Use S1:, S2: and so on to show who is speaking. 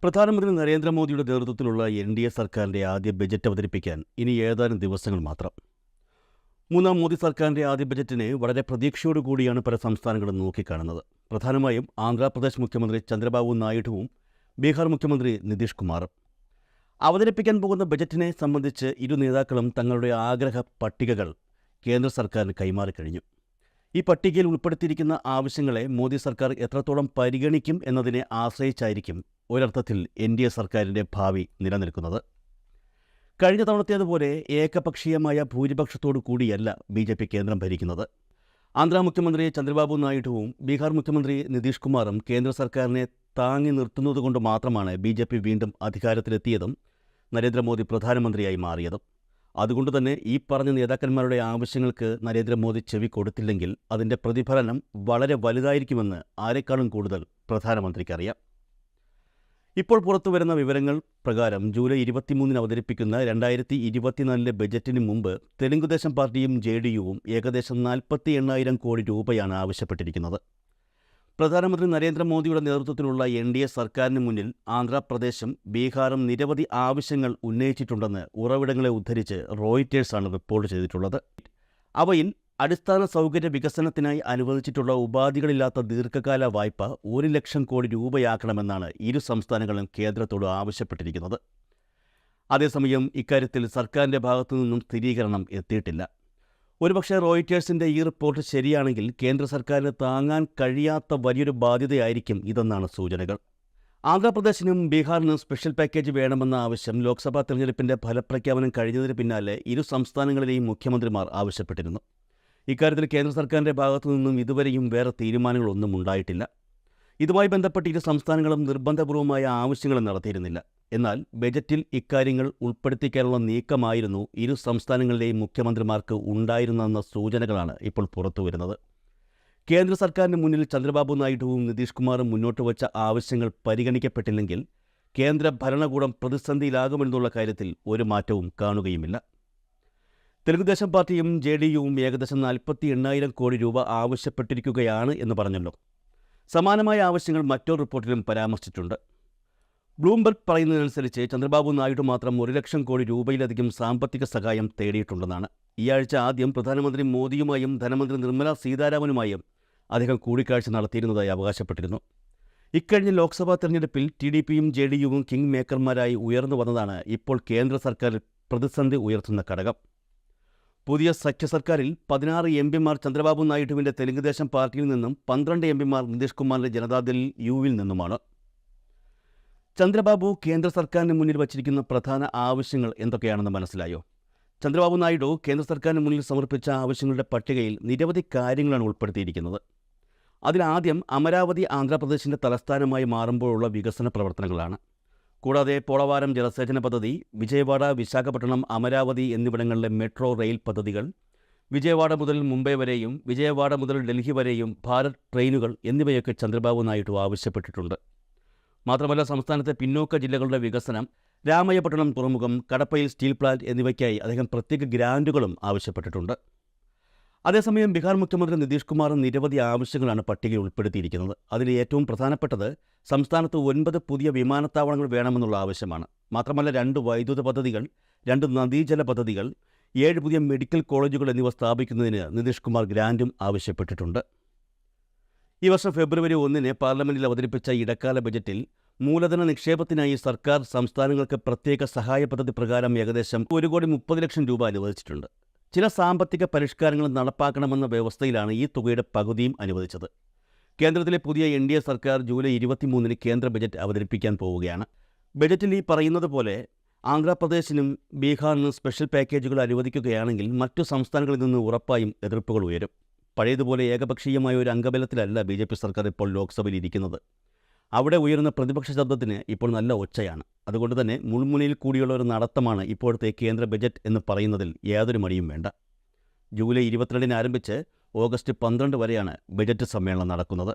S1: പ്രധാനമന്ത്രി നരേന്ദ്രമോദിയുടെ നേതൃത്വത്തിലുള്ള എൻ.ഡി.എ സർക്കാരിൻ്റെ ആദ്യ ബജറ്റ് അവതരിപ്പിക്കാൻ ഇനി ഏതാനും ദിവസങ്ങൾ മാത്രം. മൂന്നാം മോദി സർക്കാരിൻ്റെ ആദ്യ ബജറ്റിനെ വളരെ പ്രതീക്ഷയോടുകൂടിയാണ് പല സംസ്ഥാനങ്ങളും നോക്കിക്കാണുന്നത്. പ്രധാനമായും ആന്ധ്രാപ്രദേശ് മുഖ്യമന്ത്രി ചന്ദ്രബാബു നായിഡുവും ബീഹാർ മുഖ്യമന്ത്രി നിതീഷ് കുമാറും. അവതരിപ്പിക്കാൻ പോകുന്ന ബജറ്റിനെ സംബന്ധിച്ച് ഇരു നേതാക്കളും തങ്ങളുടെ ആഗ്രഹ പട്ടികകൾ കേന്ദ്ര സർക്കാരിന് കൈമാറിക്കഴിഞ്ഞു. ഈ പട്ടികയിൽ ഉൾപ്പെടുത്തിയിരിക്കുന്ന ആവശ്യങ്ങളെ മോദി സർക്കാർ എത്രത്തോളം പരിഗണിക്കും എന്നതിനെ ആശ്രയിച്ചായിരിക്കും ഒരർത്ഥത്തിൽ എൻ.ഡി.എ സർക്കാരിൻ്റെ ഭാവി നിലനിൽക്കുന്നത്. കഴിഞ്ഞ തവണത്തേതുപോലെ ഏകപക്ഷീയമായ ഭൂരിപക്ഷത്തോടു കൂടിയല്ല ബി.ജെ.പി കേന്ദ്രം ഭരിക്കുന്നത്. ആന്ധ്ര മുഖ്യമന്ത്രി ചന്ദ്രബാബു നായിഡുവും ബീഹാർ മുഖ്യമന്ത്രി നിതീഷ് കുമാറും കേന്ദ്ര സർക്കാരിനെ താങ്ങി നിർത്തുന്നതുകൊണ്ട് മാത്രമാണ് ബി.ജെ.പി വീണ്ടും അധികാരത്തിലെത്തിയതും നരേന്ദ്രമോദി പ്രധാനമന്ത്രിയായി മാറിയതും. അതുകൊണ്ടുതന്നെ ഈ പറഞ്ഞ നേതാക്കന്മാരുടെ ആവശ്യങ്ങൾക്ക് നരേന്ദ്രമോദി ചെവി കൊടുത്തില്ലെങ്കിൽ അതിൻ്റെ പ്രതിഫലനം വളരെ വലുതായിരിക്കുമെന്ന് ആരെക്കാളും കൂടുതൽ പ്രധാനമന്ത്രിക്കറിയാം. ഇപ്പോൾ പുറത്തുവരുന്ന വിവരങ്ങൾ പ്രകാരം ജൂലൈ 23 അവതരിപ്പിക്കുന്ന 2024 ബജറ്റിന് മുമ്പ് തെലുങ്കുദേശം പാർട്ടിയും ജെ.ഡി.യുവും ഏകദേശം 48,000 കോടി രൂപയാണ് ആവശ്യപ്പെട്ടിരിക്കുന്നത്. പ്രധാനമന്ത്രി നരേന്ദ്രമോദിയുടെ നേതൃത്വത്തിലുള്ള എൻ.ഡി.എ സർക്കാരിന് മുന്നിൽ ആന്ധ്രാപ്രദേശും ബീഹാറും നിരവധി ആവശ്യങ്ങൾ ഉന്നയിച്ചിട്ടുണ്ടെന്ന് ഉറവിടങ്ങളെ ഉദ്ധരിച്ച് റോയിറ്റേഴ്സാണ് റിപ്പോർട്ട് ചെയ്തിട്ടുള്ളത്. അവയിൽ അടിസ്ഥാന സൗകര്യ വികസനത്തിനായി അനുവദിച്ചിട്ടുള്ള ഉപാധികളില്ലാത്ത ദീർഘകാല വായ്പ 1 ലക്ഷം കോടി രൂപയാക്കണമെന്നാണ് ഇരു സംസ്ഥാനങ്ങളും കേന്ദ്രത്തോട് ആവശ്യപ്പെട്ടിരിക്കുന്നത്. അതേസമയം ഇക്കാര്യത്തിൽ സർക്കാരിൻ്റെ ഭാഗത്തുനിന്നും സ്ഥിരീകരണം എത്തിയിട്ടില്ല. ഒരുപക്ഷെ റോയിറ്റേഴ്സിൻ്റെ ഈ റിപ്പോർട്ട് ശരിയാണെങ്കിൽ കേന്ദ്ര സർക്കാരിന് താങ്ങാൻ കഴിയാത്ത വലിയൊരു ബാധ്യതയായിരിക്കും ഇതെന്നാണ് സൂചനകൾ. ആന്ധ്രാപ്രദേശിനും ബീഹാറിനും സ്പെഷ്യൽ പാക്കേജ് വേണമെന്ന ആവശ്യം ലോക്സഭാ തെരഞ്ഞെടുപ്പിൻ്റെ ഫലപ്രഖ്യാപനം കഴിഞ്ഞതിന് പിന്നാലെ ഇരു സംസ്ഥാനങ്ങളിലെയും മുഖ്യമന്ത്രിമാർ ആവശ്യപ്പെട്ടിരുന്നു. ഇക്കാര്യത്തിൽ കേന്ദ്ര സർക്കാരിൻ്റെ ഭാഗത്തു നിന്നും ഇതുവരെയും വേറെ തീരുമാനങ്ങളൊന്നും ഉണ്ടായിട്ടില്ല. ഇതുമായി ബന്ധപ്പെട്ട് ഇരു സംസ്ഥാനങ്ങളും നിർബന്ധപൂർവമായ ആവശ്യങ്ങൾ നടത്തിയിരുന്നില്ല. എന്നാൽ ബജറ്റിൽ ഇക്കാര്യങ്ങൾ ഉൾപ്പെടുത്തിക്കാനുള്ള നീക്കമായിരുന്നു ഇരു സംസ്ഥാനങ്ങളിലെയും മുഖ്യമന്ത്രിമാർക്ക് ഉണ്ടായിരുന്നെന്ന സൂചനകളാണ് ഇപ്പോൾ പുറത്തുവരുന്നത്. കേന്ദ്ര സർക്കാരിന് മുന്നിൽ ചന്ദ്രബാബു നായിഡുവും നിതീഷ് കുമാറും മുന്നോട്ട് വച്ച ആവശ്യങ്ങൾ പരിഗണിക്കപ്പെട്ടില്ലെങ്കിൽ കേന്ദ്ര ഭരണകൂടം പ്രതിസന്ധിയിലാകുമെന്നുള്ള കാര്യത്തിൽ ഒരു മാറ്റവും കാണുകയുമില്ല. തെലുങ്കുദേശം പാർട്ടിയും ജെ.ഡി.യുവും ഏകദേശം 48,000 കോടി രൂപ ആവശ്യപ്പെട്ടിരിക്കുകയാണ് എന്ന് പറഞ്ഞല്ലോ. സമാനമായ ആവശ്യങ്ങൾ മറ്റൊരു റിപ്പോർട്ടിലും പരാമർശിച്ചിട്ടുണ്ട്. ബ്ലൂംബർഗ് പറയുന്നതനുസരിച്ച് ചന്ദ്രബാബു നായിഡു മാത്രം 1 ലക്ഷം കോടി രൂപയിലധികം സാമ്പത്തിക സഹായം തേടിയിട്ടുണ്ടെന്നാണ്. ഈ ആഴ്ച ആദ്യം പ്രധാനമന്ത്രി മോദിയുമായും ധനമന്ത്രി നിർമ്മല സീതാരാമനുമായും അദ്ദേഹം കൂടിക്കാഴ്ച നടത്തിയിരുന്നതായി അവകാശപ്പെട്ടിരുന്നു. ഇക്കഴിഞ്ഞ ലോക്സഭാ തെരഞ്ഞെടുപ്പിൽ ടി.ഡി.പിയും ജെ.ഡി.യുവും കിങ് മേക്കർമാരായി ഉയർന്നു വന്നതാണ് ഇപ്പോൾ കേന്ദ്ര സർക്കാരിൽ പ്രതിസന്ധി ഉയർത്തുന്ന ഘടകം. പുതിയ സഖ്യ സർക്കാരിൽ 16 എം.പിമാർ ചന്ദ്രബാബു നായിഡുവിൻ്റെ തെലുങ്കുദേശം പാർട്ടിയിൽ നിന്നും 12 എം.പിമാർ നിതീഷ് കുമാറിൻ്റെ ജനതാദൾ യുവിൽ നിന്നുമാണ്. ചന്ദ്രബാബു കേന്ദ്ര സർക്കാരിന് മുന്നിൽ വച്ചിരിക്കുന്ന പ്രധാന ആവശ്യങ്ങൾ എന്തൊക്കെയാണെന്ന് മനസ്സിലായോ? ചന്ദ്രബാബു നായിഡു കേന്ദ്ര സർക്കാരിന് മുന്നിൽ സമർപ്പിച്ച ആവശ്യങ്ങളുടെ പട്ടികയിൽ നിരവധി കാര്യങ്ങളാണ് ഉൾപ്പെടുത്തിയിരിക്കുന്നത്. അതിലാദ്യം അമരാവതി ആന്ധ്രാപ്രദേശിൻ്റെ തലസ്ഥാനമായി മാറുമ്പോഴുള്ള വികസന പ്രവർത്തനങ്ങളാണ്. കൂടാതെ പോളവാരം ജലസേചന പദ്ധതി, വിജയവാഡ, വിശാഖപട്ടണം, അമരാവതി എന്നിവിടങ്ങളിലെ മെട്രോ റെയിൽ പദ്ധതികൾ, വിജയവാഡ മുതൽ മുംബൈ വരെയും വിജയവാഡ മുതൽ ഡൽഹി വരെയും ഭാരത് ട്രെയിനുകൾ എന്നിവയൊക്കെ ചന്ദ്രബാബു നായിഡു ആവശ്യപ്പെട്ടിട്ടുണ്ട്. മാത്രമല്ല സംസ്ഥാനത്തെ പിന്നോക്ക ജില്ലകളുടെ വികസനം, രാമയ്യപട്ടണം തുറമുഖം, കടപ്പയിൽ സ്റ്റീൽ പ്ലാന്റ് എന്നിവയ്ക്കായി അദ്ദേഹം പ്രത്യേക ഗ്രാൻറ്റുകളും ആവശ്യപ്പെട്ടിട്ടുണ്ട്. അതേസമയം ബീഹാർ മുഖ്യമന്ത്രി നിതീഷ് കുമാറും നിരവധി ആവശ്യങ്ങളാണ് പട്ടികയിൽ ഉൾപ്പെടുത്തിയിരിക്കുന്നത്. അതിൽ ഏറ്റവും പ്രധാനപ്പെട്ടത് സംസ്ഥാനത്ത് 9 പുതിയ വിമാനത്താവളങ്ങൾ വേണമെന്നുള്ള ആവശ്യമാണ്. മാത്രമല്ല 2 വൈദ്യുത പദ്ധതികൾ, 2 നദീജല പദ്ധതികൾ, 7 പുതിയ മെഡിക്കൽ കോളേജുകൾ എന്നിവ സ്ഥാപിക്കുന്നതിന് നിതീഷ് കുമാർ ഗ്രാൻറ്റും ആവശ്യപ്പെട്ടിട്ടുണ്ട്. ഈ വർഷം ഫെബ്രുവരി 1 പാർലമെന്റിൽ അവതരിപ്പിച്ച ഇടക്കാല ബജറ്റിൽ മൂലധന നിക്ഷേപത്തിനായി സർക്കാർ സംസ്ഥാനങ്ങൾക്ക് പ്രത്യേക സഹായ പദ്ധതി പ്രകാരം ഏകദേശം 1,30,00,000 രൂപ അനുവദിച്ചിട്ടുണ്ട്. ചില സാമ്പത്തിക പരിഷ്കാരങ്ങൾ നടപ്പാക്കണമെന്ന വ്യവസ്ഥയിലാണ് ഈ തുകയുടെ പകുതിയും അനുവദിച്ചത്. കേന്ദ്രത്തിലെ പുതിയ എൻ.ഡി.എ സർക്കാർ ജൂലൈ 23 കേന്ദ്ര ബജറ്റ് അവതരിപ്പിക്കാൻ പോവുകയാണ്. ബജറ്റിൽ ഈ പറയുന്നത് പോലെ ആന്ധ്രാപ്രദേശിനും ബീഹാറിനും സ്പെഷ്യൽ പാക്കേജുകൾ അനുവദിക്കുകയാണെങ്കിൽ മറ്റു സംസ്ഥാനങ്ങളിൽ നിന്ന് ഉറപ്പായും എതിർപ്പുകൾ ഉയരും. പഴയതുപോലെ ഏകപക്ഷീയമായ ഒരു അംഗബലത്തിലല്ല ബി.ജെ.പി സർക്കാർ ഇപ്പോൾ ലോക്സഭയിൽ ഇരിക്കുന്നത്. അവിടെ ഉയരുന്ന പ്രതിപക്ഷ ശബ്ദത്തിന് ഇപ്പോൾ നല്ല ഒച്ചയാണ്. അതുകൊണ്ട് തന്നെ മുൾമുനയിൽ കൂടിയുള്ള ഒരു നടത്തമാണ് ഇപ്പോഴത്തെ കേന്ദ്ര ബജറ്റ് എന്ന് പറയുന്നതിൽ യാതൊരു മടിയും വേണ്ട. ജൂലൈ 22 ആരംഭിച്ച് ഓഗസ്റ്റ് 12 വരെയാണ് ബജറ്റ് സമ്മേളനം നടക്കുന്നത്.